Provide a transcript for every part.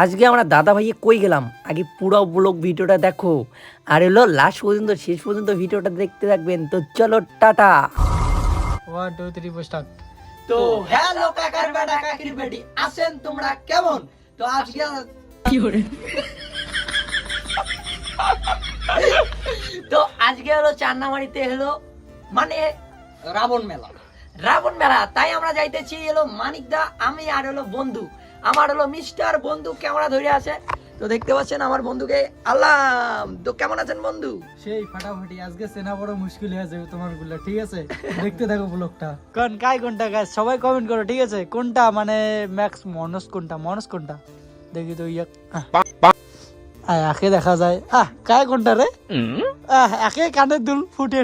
আজকে আমরা দাদা ভাইয়ে কই গেলাম আগে পুরো ব্লগ ভিডিওটা দেখো আর এলো লাস্ট পর্যন্ত শেষ পর্যন্ত ভিডিওটা দেখতে থাকবেন। তো চলো টাটা। 1 2 3 স্টার্ট। তো হ্যালো কাকার বেটা কাকির বেটি আছেন তোমরা কেমন? তো আজকে কি করে তো আজকে হলো চান্নামারিতে হলো মানে রাবণ মেলা, তাই আমরা যাইতেছি হলো মানিকদা আমি আর হলো বন্ধু, আমার হলো মিস্টার বন্ধু ক্যামেরা ধরে আছে। তো দেখতে পাচ্ছেন আমার বন্ধুকে আল্লাহ। তো কেমন আছেন বন্ধু? সেই ফাটাফাটি আজকে চেনা বড় মুশকিল হয়ে যাবে তোমার গুলা, ঠিক আছে? দেখতে থাকো ব্লগটা। কোনটা গাইস সবাই কমেন্ট করো, ঠিক আছে? কোনটা মানে ম্যাক্স মনস কোনটা দেখি তো একে দেখা যায় কায় কোনটা রে একে কানের দুল ফুটে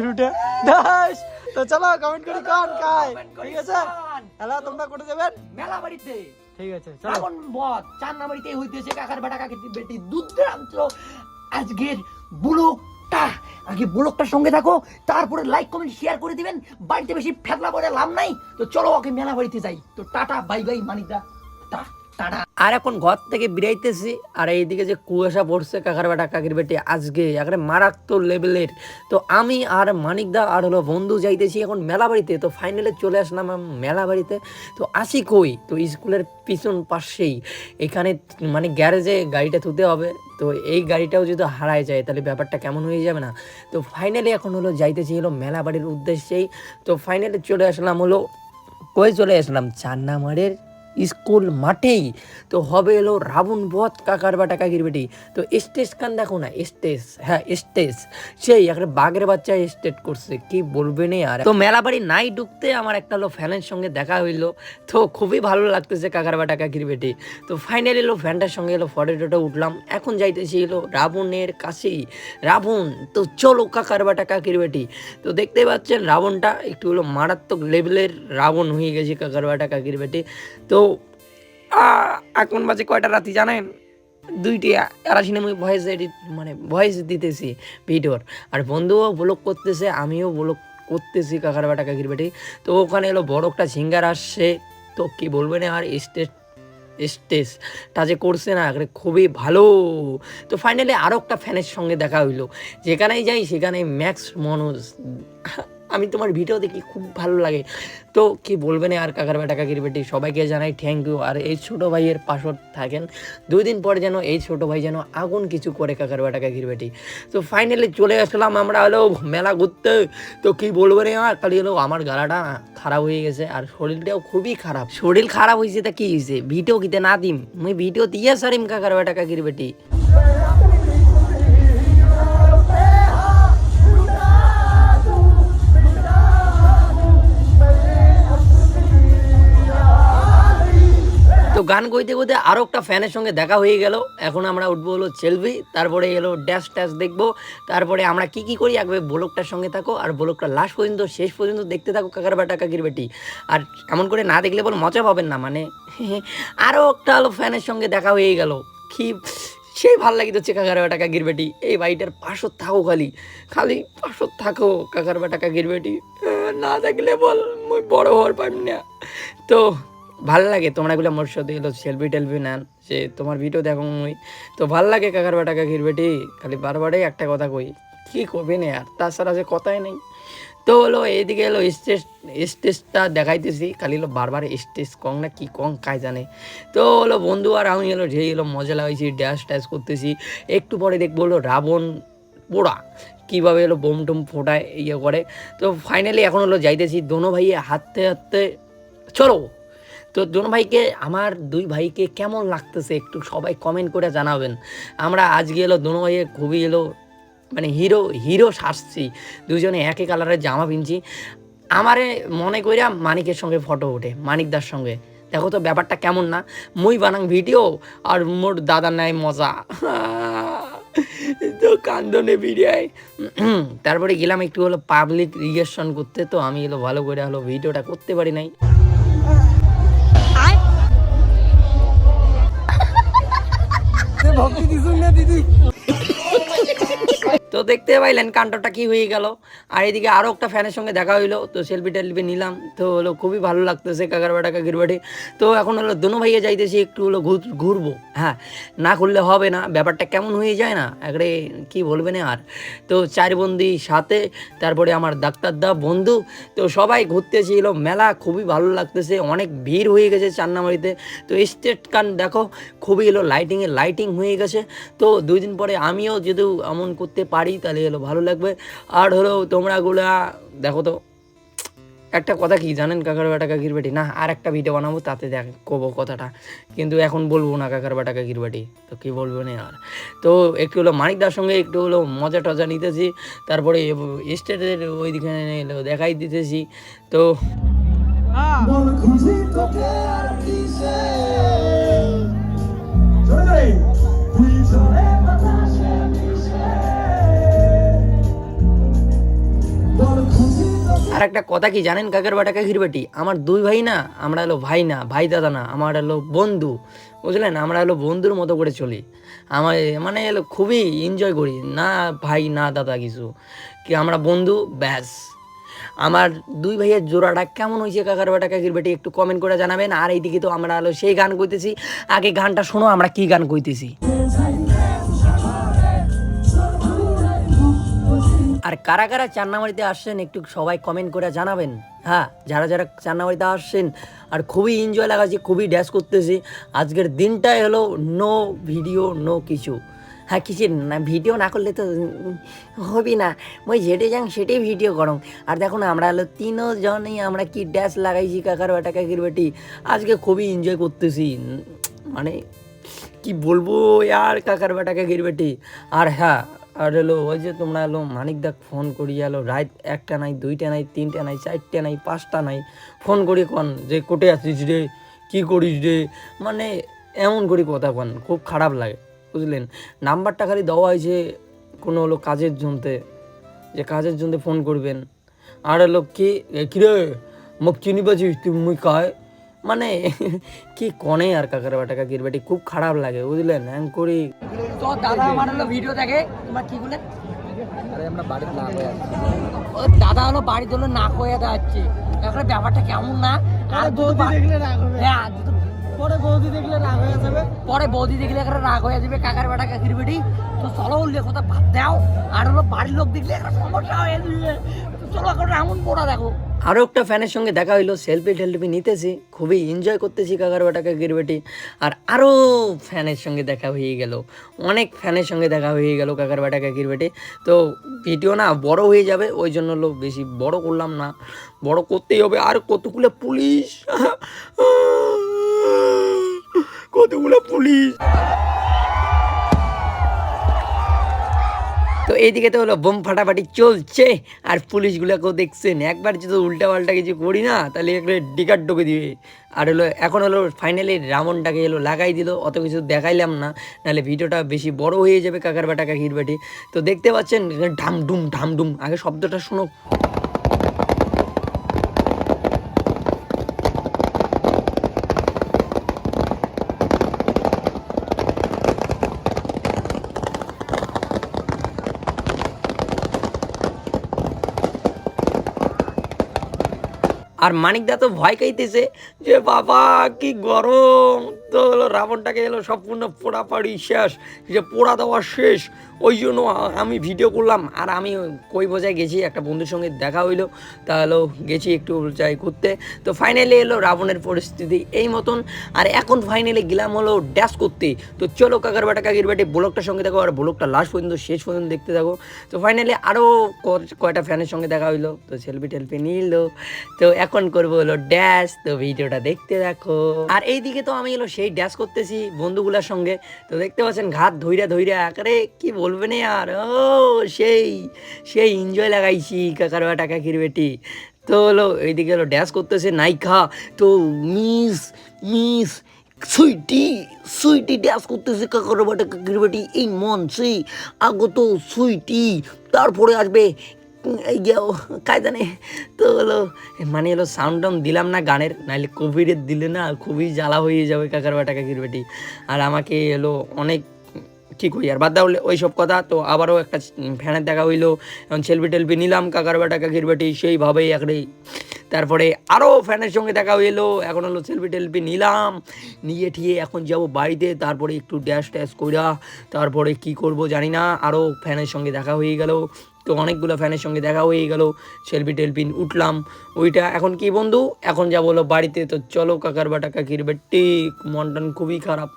দাস। তো চলো কমেন্ট করি কোন কায়, ঠিক আছে? হ্যালো তোমরা কোথায় যাবেন? মেলা বাড়িতে, ঠিক আছে চলো। রাবণ বধ চান্নামারিতে হইতেছে কাকার বেটা কাকির বেটি দুর্দান্ত আজকের ব্লগটা। আগে ব্লগটার সঙ্গে থাকো, তারপরে লাইক কমেন্ট শেয়ার করে দিবেন। বাড়িতে বেশি ফেতলা করে লাভ নাই। তো চলো ওকে মেলা বাড়িতে যাই। তো টাটা বাই বাই মানিকদা, টাটা। আর এখন ঘর থেকে বেরাইতেছি আর এইদিকে যে কুয়াশা পড়ছে কাকার বেটা কাকির বেটি আজকে একেবারে মারাত্মক লেভেলের। তো আমি আর মানিকদা আর হলো বন্ধু যাইতেছি এখন মেলা বাড়িতে। তো ফাইনালি চলে আসলাম মেলা বাড়িতে। তো আসি কই, তো স্কুলের পিছন পাশেই এখানে মানে গ্যারেজে গাড়িটা ধুতে হবে। তো এই গাড়িটাও যদি হারায় যায় তাহলে ব্যাপারটা কেমন হয়ে যাবে না? তো ফাইনালি এখন হলো যাইতেছি হলো মেলা বাড়ির উদ্দেশ্যেই। তো ফাইনালি চলে আসলাম হলো কই, চলে আসলাম চান্নামারের স্কুল মাঠেই। তো হবে এলো রাবণ বধ কাকার বেটা কাকির বেটি। তো স্টেজ কান দেখো না, স্টেজ, হ্যাঁ স্টেজ সেই একটা বাঘের বাচ্চা স্টেট করছে, কি বলবে না আর। তো মেলা বাড়ি নাই ঢুকতে আমার একটা হলো ফ্যানের সঙ্গে দেখা হইলো। তো খুবই ভালো লাগতেছে কাকার বেটা কাকির বেটি। তো ফাইনালি এলো ফ্যানটার সঙ্গে এলো ফটোটা উঠলাম। এখন যাইতেছি এলো রাবণের কাছেই। রাবণ তো চলো কাকার বেটা কাকির বেটি। তো দেখতে পাচ্ছেন রাবণটা একটু হলো মারাত্মক লেভেলের রাবণ হয়ে গেছে কাকার বেটা কাকির বেটি। তো এখন বাজে কয়টা রাতি জানেন? 2টি। আর আসলে আমি ভয়েস দিতেছি ভিডিওর, আর বন্ধুও ব্লগ করতেছে, আমিও ব্লগ করতেছি কাকার বেটা কাকির বেটি। তো ওখানে এলো বড় একটা সিঙ্গার আসছে। তো কি বলবেন আর স্টেজটা যে করছে না খুবই ভালো। তো ফাইনালি আরও একটা ফ্যানের সঙ্গে দেখা হইলো। যেখানেই যাই সেখানে ম্যাক্স মনোজ, আমি তোমার ভিডিও দেখি খুব ভালো লাগে। তো কি বলবেন আর কাকার বেটা কাকির বেটি, সবাইকে জানাই থ্যাংক ইউ। আর এই ছোটো ভাইয়ের পাশে থাকেন, 2 দিন পরে যেন এই ছোটো ভাই যেন আগুন কিছু করে কাকার বেটা কাকির বেটি। তো ফাইনালি চলে আসলাম আমরা হলো মেলা ঘুরতে। তো কি বলবেন আর খালি হলো আমার গালাটা খারাপ হয়ে গেছে আর শরীরটাও খুবই খারাপ। শরীর খারাপ হয়েছে তা কি হয়েছে, ভিডিও কিতে না দিম, মুই ভিডিও দিয়ে সারিম কাকার বেটা কাকির বেটি। তো গান গাইতে গাইতে আরও একটা ফ্যানের সঙ্গে দেখা হয়ে গেল। এখন আমরা উঠবো হলো সেলফি, তারপরে এলো ড্যাশ ট্যাশ দেখবো, তারপরে আমরা কি করি একবার ব্লগটার সঙ্গে থাকো আর ব্লগটা লাস্ট পর্যন্ত শেষ পর্যন্ত দেখতে থাকো কাকার বেটা কাকির বেটি। আর এমন করে না দেখলে বল মজা পাবেন না মানে। আরও একটা হলো ফ্যানের সঙ্গে দেখা হয়ে গেল, কি সেই ভাল লাগিতেছে কাকার বেটা কাকির বেটি। এই বাড়িটার পাশত থাকো, খালি পাশত থাকো কাকার বেটা কাকির বেটি। না দেখলে বল মুই বড় হওয়ার পাইম না। তো ভাল লাগে তোমরা এগুলো মোর সাথে এলো সেলফি টেলফি নেন, সে তোমার ভিডিও দেখো মুই। তো ভাল লাগে কাকার বেটা কাকির বেটি। খালি বারবারই একটা কথা কই, কী করবে না আর, তাছাড়া যে কথাই নেই। তো হলো এইদিকে এলো স্টেজটা দেখাইতেছি, খালি হলো বারবার স্টেজ কং না কি কং কাজ জানে। তো হলো বন্ধু আর আমি এলো যেই এলো মজা লাগাইছি, ড্যাশ ট্যাশ করতেছি। একটু পরে দেখবো হলো রাবণ পোড়া কীভাবে এলো বোম টোম ফোটায় করে। তো ফাইনালি এখন হলো যাইতেছি দোনো ভাইয়ে হাঁটতে চলো। তো দোনো ভাইকে, আমার 2 ভাইকে কেমন লাগতেছে একটু সবাই কমেন্ট করে জানাবেন। আমরা আজকে এলো দোনো ভাইয়ে খুবই এলো মানে হিরো সাজছি, 2জনে একই কালারের জামা পিনছি। আমারে মনে কইরা মানিকের সঙ্গে ফটো ওঠে, মানিকদার সঙ্গে। দেখো তো ব্যাপারটা কেমন না, মুই বানাং ভিডিও আর মোর দাদার নাই মজা। তো কান্দনে ভিডিওয় তারপরে গেলাম একটু হলো পাবলিক রিয়েকশন করতে। তো আমি এলো ভালো করে হলো ভিডিওটা করতে পারি নাই। ভক্তি দিছুন না দিদি। তো দেখতে পাইলেন কাণ্ডটা কি হয়ে গেল। আর এদিকে আরও একটা ফ্যানের সঙ্গে দেখা হইলো, তো সেলফি টেলফি নিলাম। তো হলো খুবই ভালো লাগতেছে কাকার বাটা কাকির বাড়ি। তো এখন হলো দোনো ভাইয়া যাইতেছি একটু হলো ঘুরবো। হ্যাঁ, না ঘুরলে হবে না, ব্যাপারটা কেমন হয়ে যায় না একবারে কি বলবেন আর। তো চার বন্দি সাথে, তারপরে আমার ডাক্তারদা বন্ধু, তো সবাই ঘুরতেছিল মেলা, খুবই ভালো লাগতেছে। অনেক ভিড় হয়ে গেছে চান্নামারিতে। তো স্টেট কান দেখো খুবই হলো লাইটিং হয়ে গেছে। তো 2 দিন পরে আমিও যদি এমন করতে পারি তাহলে হলো ভালো লাগবে। আর হলো তোমরাগুলা দেখো তো, একটা কথা কি জানেন কাকার বাটা কাকির বাটি, না আর একটা ভিডিও বানাবো তাতে কবো কথাটা, কিন্তু এখন বলবো না কাকার বাটা কাকির বাটি, তো কি বলবো না আর। তো একটু হলো মানিকদার সঙ্গে একটু হলো মজা টজা নিতেছি, তারপরে স্টেটের ওইদিকে দেখাই দিতেছি। তো আর একটা কথা কি জানেন কাকার বাটা কাকির বাটি, আমার 2 ভাই না, আমরা হলো ভাই না, ভাই দাদা না, আমার হলো বন্ধু, বুঝলেন? আমরা হলো বন্ধুর মতো করে চলি। আমার মানে হলো খুবই এনজয় করি, না ভাই না দাদা কিছু, কি আমরা বন্ধু ব্যাস। আমার 2 ভাইয়ের জোড়াটা কেমন হয়েছে কাকার বাটা কাকির বাটি একটু কমেন্ট করে জানাবেন। আর এইদিকে তো আমরা হলো সেই গান কইতেছি, আগে গানটা শোনো আমরা কি গান কইতেছি। আর কারা কারা চান্নামারিতে আসছেন একটু সবাই কমেন্ট করে জানাবেন। হ্যাঁ, যারা যারা চান্নামারিতে আসছেন আর খুবই এনজয় লাগাচ্ছি, খুবই ড্যান্স করতেছি। আজকের দিনটাই হলো নো ভিডিও নো কিছু। হ্যাঁ, কিছু না, ভিডিও না করলে তো হবি না, মই যেটে যাং সেটাই ভিডিও করং। আর দেখো না আমরা হলো 3 জনই আমরা কি ড্যান্স লাগাইছি কাকার বাটা কাকির বাটি, আজকে খুবই এনজয় করতেছি। মানে কি বলবো আর কাকার বাটা কাকির বাটি। আর হ্যাঁ, আর হলো ওই যে তোমরা হলো মানিকদাক ফোন করি এলো রাত 1টা নাই 2টা নাই 3টা নাই 4টা নাই 5টা নাই ফোন করি কন যে কোটে আছিস রে, কী করিস রে, মানে এমন করি কথা কন, খুব খারাপ লাগে বুঝলেন। নাম্বারটা খালি দেওয়া হয়েছে কোনো হলো কাজের জন্যে, যে কাজের জন্য ফোন করবেন। আর হলো কি কিরে মোক চিনি পাচ্ছিস তুই মুই কায়, মানে কি কনে আর কাকার বাটা কাকির বাটি, খুব খারাপ লাগে বুঝলেন। হ্যাং করি তো দাদা আমার হলো ভিডিও দেখে, তোমার কি বলেন? ও দাদা হলো বাড়িতে হলো নাক হয়ে যাচ্ছে, এখন ব্যাপারটা কেমন না। আর বৌদি দেখলে রাগ হবে, হ্যাঁ পরে বৌদি দেখলে রাগ হয়ে যাবে, পরে বৌদি দেখলে একটা রাগ হয়ে যাবে কাকার বাটা কাকির বেটি। তো চলো উল্লেখ কথা বাদ দাও, আর হলো বাড়ির লোক দেখলে একটা সমস্যা হয়ে যাবে। চলো এখন এমন পড়া দেখো। আরও একটা ফ্যানের সঙ্গে দেখা হইলো, সেলফি টেলফি নিতেছি, খুবই এনজয় করতেছি কাকার বাটা কাকির বাটি। আর আরও ফ্যানের সঙ্গে দেখা হয়ে গেল, অনেক ফ্যানের সঙ্গে দেখা হয়ে গেল কাকার বাটা কাকির বাটি। তো ভিডিও না বড় হয়ে যাবে, ওই জন্য লোক বেশি বড় করলাম না, বড় করতেই হবে। আর কতগুলো পুলিশ কতগুলো পুলিশ। তো এইদিকে তো হলো বোম ফাটাফাটি চলছে, আর পুলিশগুলোকেও দেখছেন, একবার যদি উল্টা পাল্টা কিছু করি না তাহলে একটা ডিকার ঢুকে দিবে। আর হলো এখন হলো ফাইনালি রামনটাকে হলো লাগাই দিল, অত কিছু দেখাইলাম না, নাহলে ভিডিওটা বেশি বড় হয়ে যাবে কাকার বাটা কাকির বাটি। তো দেখতে পাচ্ছেন ঢামডুম, আগে শব্দটা শোনো। আর মানিকদা তো ভয় খাইতেছে যে বাবা কি গরম। তো হলো রাবণটাকে এলো সম্পূর্ণ পোড়াপাড়ি শেষ, যে পোড়া দেওয়া শেষ, ওই জন্য আমি ভিডিও করলাম। আর আমি কই বোঝায় গেছি, একটা বন্ধুর সঙ্গে দেখা হইলো, তা হলো গেছি একটু যাই ঘুরতে। তো ফাইনালি এলো রাবণের পরিস্থিতি এই মতন। আর এখন ফাইনালি গেলাম হলো ড্যাশ করতে। তো চলো কাকার বাটা কাকির বাটি ব্লগটার সঙ্গে দেখো, আর ব্লগটা লাস্ট পর্যন্ত শেষ পর্যন্ত দেখতে থাকো। তো ফাইনালি আরও কয়টা ফ্যানের সঙ্গে দেখা হইলো, তো সেলফি টেলফি নিল। তো এখন করবো হলো ড্যাশ, তো ভিডিওটা দেখতে দেখো। আর এইদিকে তো আমি হলো সেই ড্যাশ করতেছি বন্ধুগুলার সঙ্গে। তো দেখতে পাচ্ছেন ঘাত ধইরা আকারে কি বলবেন আর, ও সেই এনজয় লাগাইছি কাকার বাটা কাকির বেটি। তো হলো এইদিকে হলো ড্যাশ করতেছে নাইকা, তো মিস সুইটি ড্যান্স করতেছে কাকার বাটা কাকির বাটি, এই মন সেই আগত সুইটি, তারপরে আসবে এই কাজ জানে। তো হলো মানে হলো সাউন্ড টাউন দিলাম না গানের, নাহলে কোভিডের দিলে না খুবই জ্বালা হয়ে যাবে কাকার বাটা কাকির বাটি। আর আমাকে হলো অনেক ঠিক হই আর বাদ দাও ওই সব কথা। তো আবারও একটা ফ্যানের দেখা হইলো, এখন সেলফি টেলফি নিলাম কাকার বেটা কাকির বেটি সেইভাবেই একটাই। তারপরে আরও ফ্যানের সঙ্গে দেখা হইলো, এখন হলো সেলফি টেলফি নিলাম, নিয়ে ঠিয়ে এখন যাব বাড়িতে, তারপরে একটু ড্যাশ ট্যাশ কইরা তারপরে কি করব জানি না। আরও ফ্যানের সঙ্গে দেখা হয়ে গেল, তো অনেকগুলো ফ্যানের সঙ্গে দেখা হয়ে গেল, সেলফি টেলফি উঠলাম ওইটা। এখন কি বন্ধু, এখন যা বলো বাড়িতে। তো চলো কাকার বাটা কাকির বেটি, মন টন খুবই খারাপ,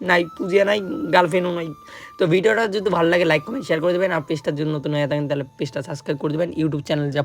নাই পুজিয়া নাই, গার্লফ্রেন্ডও নাই। তো ভিডিওটা যদি ভালো লাগে লাইক কমেন্ট শেয়ার করে দেবেন, আর পেজটার জন্য নতুন হয়ে থাকেন তাহলে পেজটা সাবস্ক্রাইব করে দেবেন, ইউটিউব চ্যানেল যা